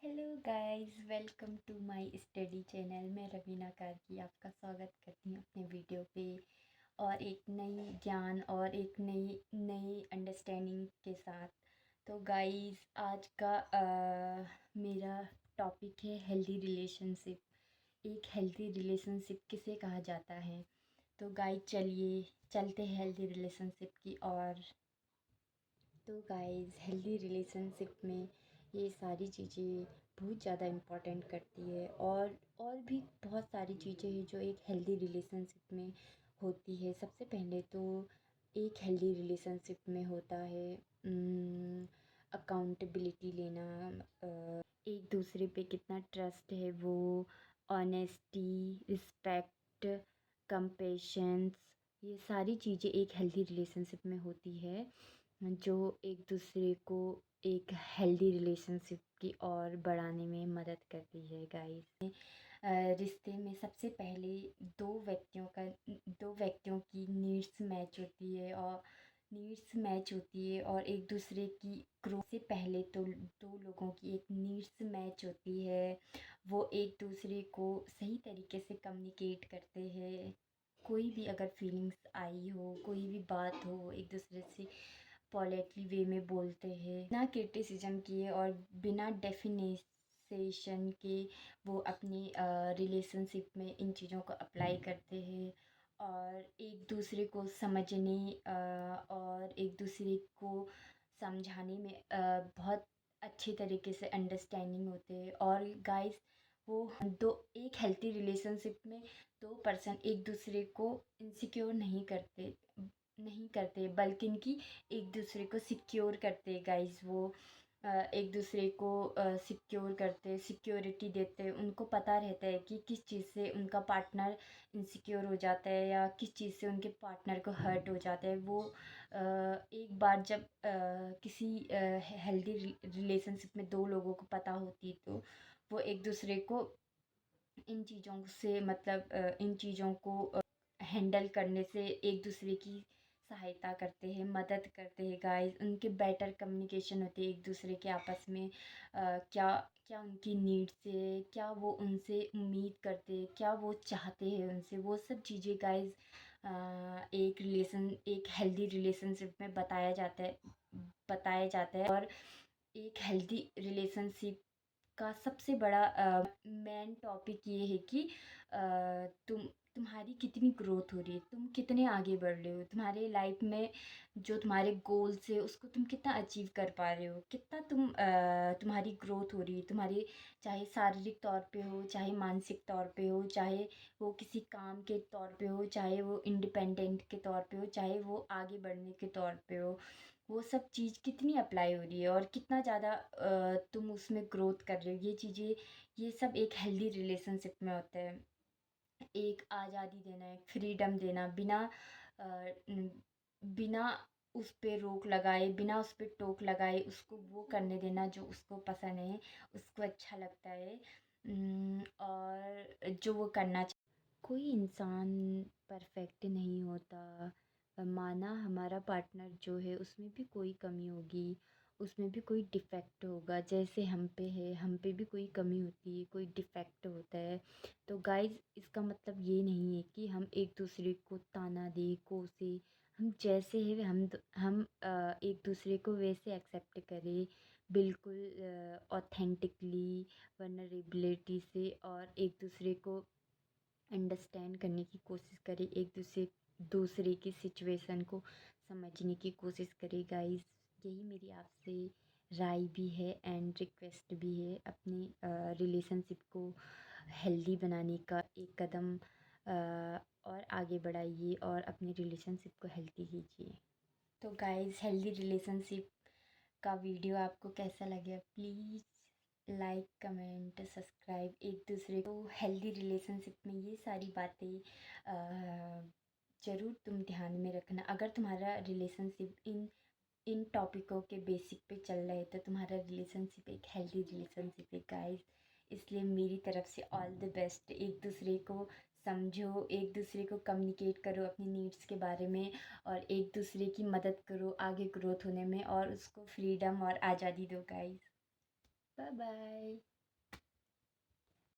Hello guys, welcome to my study channel. मैं रवीना कार्की आपका स्वागत करती हूँ अपने वीडियो पे और एक नई ज्ञान और एक नई नई अंडरस्टैंडिंग के साथ। तो गाइस आज का मेरा टॉपिक है हेल्दी रिलेशनशिप। एक हेल्दी रिलेशनशिप किसे कहा जाता है? तो गाइस चलिए चलते हैं हेल्दी रिलेशनशिप की ओर। तो गाइस हेल्दी रिलेशनशिप में ये सारी चीज़ें बहुत ज़्यादा इम्पोर्टेंट करती है और भी बहुत सारी चीज़ें हैं जो एक हेल्दी रिलेशनशिप में होती है। सबसे पहले तो एक हेल्दी रिलेशनशिप में होता है अकाउंटेबिलिटी लेना, एक दूसरे पे कितना ट्रस्ट है वो, ऑनेस्टी, रिस्पेक्ट, कंपेशंस, ये सारी चीज़ें एक हेल्दी रिलेशनशिप में होती है जो एक दूसरे को एक हेल्दी रिलेशनशिप की ओर बढ़ाने में मदद करती है गाइस। रिश्ते में सबसे पहले दो व्यक्तियों की नीड्स मैच होती है और एक दूसरे की ग्रोथ से पहले तो दो लोगों की एक नीड्स मैच होती है। वो एक दूसरे को सही तरीके से कम्युनिकेट करते हैं। कोई भी अगर फीलिंग्स आई हो, कोई भी बात हो, एक दूसरे से पोलाइटली वे में बोलते हैं, बिना क्रिटिसिज्म किए और बिना डेफिनेशन के वो अपनी रिलेशनशिप में इन चीज़ों को अप्लाई करते हैं और एक दूसरे को समझने और एक दूसरे को समझाने में बहुत अच्छे तरीके से अंडरस्टैंडिंग होते हैं। और गाइस वो दो एक हेल्थी रिलेशनशिप में दो पर्सन एक दूसरे को इनसिक्योर नहीं करते बल्कि इनकी एक दूसरे को सिक्योर करते गाइस। वो एक दूसरे को सिक्योर करते, सिक्योरिटी देते। उनको पता रहता है कि किस चीज़ से उनका पार्टनर इनसिक्योर हो जाता है या किस चीज़ से उनके पार्टनर को हर्ट हो जाता है। वो एक बार जब किसी हेल्दी रिलेशनशिप में दो लोगों को पता होती तो वो एक दूसरे को इन चीज़ों से इन चीज़ों को हैंडल करने से एक दूसरे की सहायता करते हैं, मदद करते हैं गाइस। उनके बेटर कम्युनिकेशन होती है एक दूसरे के आपस में। क्या क्या उनकी नीड्स है, क्या वो उनसे उम्मीद करते हैं, क्या वो चाहते हैं उनसे, वो सब चीज़ें गाइस एक हेल्दी रिलेशनशिप में बताया जाता है। और एक हेल्दी रिलेशनशिप का सबसे बड़ा मेन टॉपिक ये है कि तुम्हारी कितनी ग्रोथ हो रही है, तुम कितने आगे बढ़ रहे हो तुम्हारे लाइफ में। जो तुम्हारे गोल्स है उसको तुम कितना अचीव कर पा रहे हो, कितना तुम्हारी ग्रोथ हो रही है तुम्हारी, चाहे शारीरिक तौर पे हो, चाहे मानसिक तौर पे हो, चाहे वो किसी काम के तौर पे हो, चाहे वो इंडिपेंडेंट के तौर पे हो, चाहे वो आगे बढ़ने के तौर पे हो। वो सब चीज़ कितनी अप्लाई हो रही है और कितना ज़्यादा तुम उसमें ग्रोथ कर रहे हो। ये चीज़ें ये सब एक हेल्दी रिलेशनशिप में होता है। एक आज़ादी देना, एक फ्रीडम देना, बिना उस पे रोक लगाए, बिना उस पे टोक लगाए उसको वो करने देना जो उसको पसंद है, उसको अच्छा लगता है, और जो वो करना कोई इंसान परफेक्ट नहीं होता। माना हमारा पार्टनर जो है उसमें भी कोई कमी होगी, उसमें भी कोई डिफेक्ट होगा। जैसे हम पे है, हम पे भी कोई कमी होती है, कोई डिफेक्ट होता है। तो गाइस इसका मतलब ये नहीं है कि हम एक दूसरे को ताना दें, कोसे। हम जैसे हैं हम एक दूसरे को वैसे एक्सेप्ट करें, बिल्कुल ऑथेंटिकली, वनरेबिलिटी से, और एक दूसरे को अंडरस्टैंड करने की कोशिश करें, एक दूसरे की सिचुएशन को समझने की कोशिश करें गाइस। यही मेरी आपसे राय भी है एंड रिक्वेस्ट भी है। अपनी रिलेशनशिप को हेल्दी बनाने का एक कदम और आगे बढ़ाइए और अपनी रिलेशनशिप को हेल्दी कीजिए। तो गाइस हेल्दी रिलेशनशिप का वीडियो आपको कैसा लगे प्लीज़ लाइक, कमेंट, सब्सक्राइब। एक दूसरे को हेल्दी रिलेशनशिप में ये सारी बातें ज़रूर तुम ध्यान में रखना। अगर तुम्हारा रिलेशनशिप इन इन टॉपिकों के बेसिक पे चल रहा है तो तुम्हारा रिलेशनशिप एक हेल्दी रिलेशनशिप है गाइस। इसलिए मेरी तरफ से ऑल द बेस्ट। एक दूसरे को समझो, एक दूसरे को कम्युनिकेट करो अपनी नीड्स के बारे में और एक दूसरे की मदद करो आगे ग्रोथ होने में और उसको फ्रीडम और आज़ादी दो गाइस। Bye bye.